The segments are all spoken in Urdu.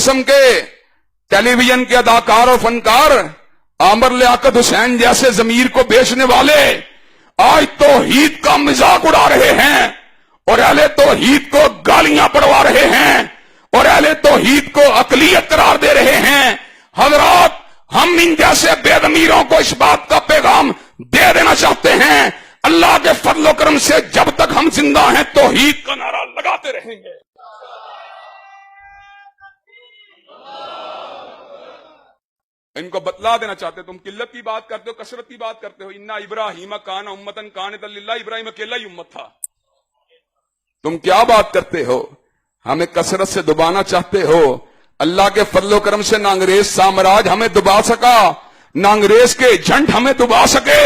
قسم کے ٹیلی ویژن کے اداکار اور فنکار عامر لیاقت حسین جیسے ضمیر کو بیچنے والے آج توحید کا مذاق اڑا رہے ہیں اور اہل توحید کو گالیاں پڑوا رہے ہیں اور اہل توحید کو اقلیت قرار دے رہے ہیں. حضرات ہم ان جیسے بے ضمیروں کو اس بات کا پیغام دے دینا چاہتے ہیں اللہ کے فضل و کرم سے جب تک ہم زندہ ہیں توحید کا نعرہ لگاتے رہیں گے. ان کو بتلا دینا چاہتے تم قلت کی بات کرتے ہو کثرت کی بات کرتے ہو. انا ابراہیم کان امتن قانتا للہ ابراہیم اکیلا ہی امت تھا. تم کیا بات کرتے ہو ہمیں کثرت سے دبانا چاہتے ہو. اللہ کے فضل و کرم سے نہ انگریز سامراج ہمیں دبا سکا نہ انگریز کے ایجنٹ ہمیں دبا سکے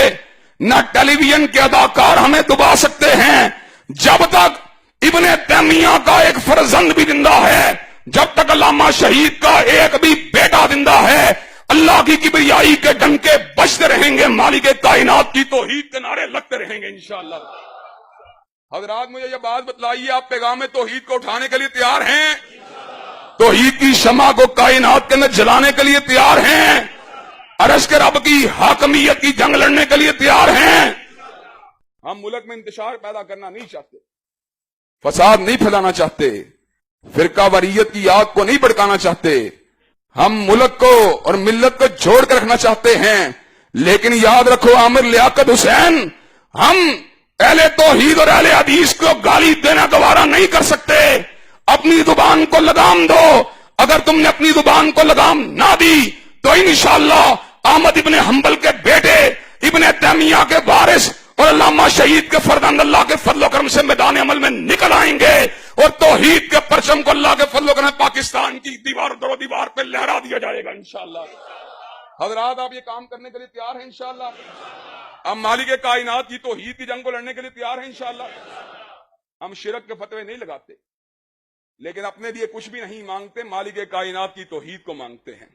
نہ ٹیلی ویژن کے اداکار ہمیں دبا سکتے ہیں. جب تک ابن تیمیہ کا ایک فرزند بھی زندہ ہے جب تک علامہ شہید کا ایک بھی بیٹا زندہ ہے اللہ کی کبریائی کے ڈنکے بجتے رہیں گے مالک کائنات کی توحید کے نعرے لگتے رہیں گے انشاءاللہ. حضرات مجھے یہ بات بتلائیے آپ پیغام توحید کو اٹھانے کے لیے تیار ہیں؟ توحید کی شمع کو کائنات کے اندر جلانے کے لیے تیار ہیں؟ عرش کے رب کی حاکمیت کی جنگ لڑنے کے لیے تیار ہیں؟ ہم ملک میں انتشار پیدا کرنا نہیں چاہتے فساد نہیں پھیلانا چاہتے فرقہ واریت کی آگ کو نہیں بھڑکانا چاہتے. ہم ملک کو اور ملت کو جوڑ کر رکھنا چاہتے ہیں. لیکن یاد رکھو عامر لیاقت حسین ہم اہل توحید اور اہل حدیث کو گالی دینا گوارا نہیں کر سکتے. اپنی زبان کو لگام دو. اگر تم نے اپنی زبان کو لگام نہ دی تو انشاءاللہ احمد ابن حنبل کے بیٹے ابن تیمیہ کے وارث اور علامہ شہید کے فرزند اللہ کے فضل و کرم سے میدان عمل میں نکل آئیں گے اور توحید کے پرچم کو اللہ کے فضل و کرم پاکستان کی دیوار در دیوار پہ لہرا دیا جائے گا انشاءاللہ. حضرات آپ یہ کام کرنے کے لیے تیار ہیں انشاءاللہ؟ ہم مالک کائنات کی توحید کی جنگ کو لڑنے کے لیے تیار ہیں انشاءاللہ؟ ہم شرک کے فتوے نہیں لگاتے لیکن اپنے لیے کچھ بھی نہیں مانگتے مالک کائنات کی توحید کو مانگتے ہیں.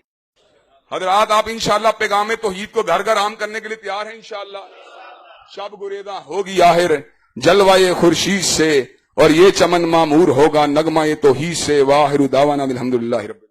حضرات آپ انشاءاللہ پیغام توحید کو گھر گھر عام کرنے کے لیے تیار ہیں انشاءاللہ؟ شب گریزاں ہوگی آخر جلوائے خورشید سے اور یہ چمن معمور ہوگا نغمہ توحید سے. واخر دعوانا الحمدللہ رب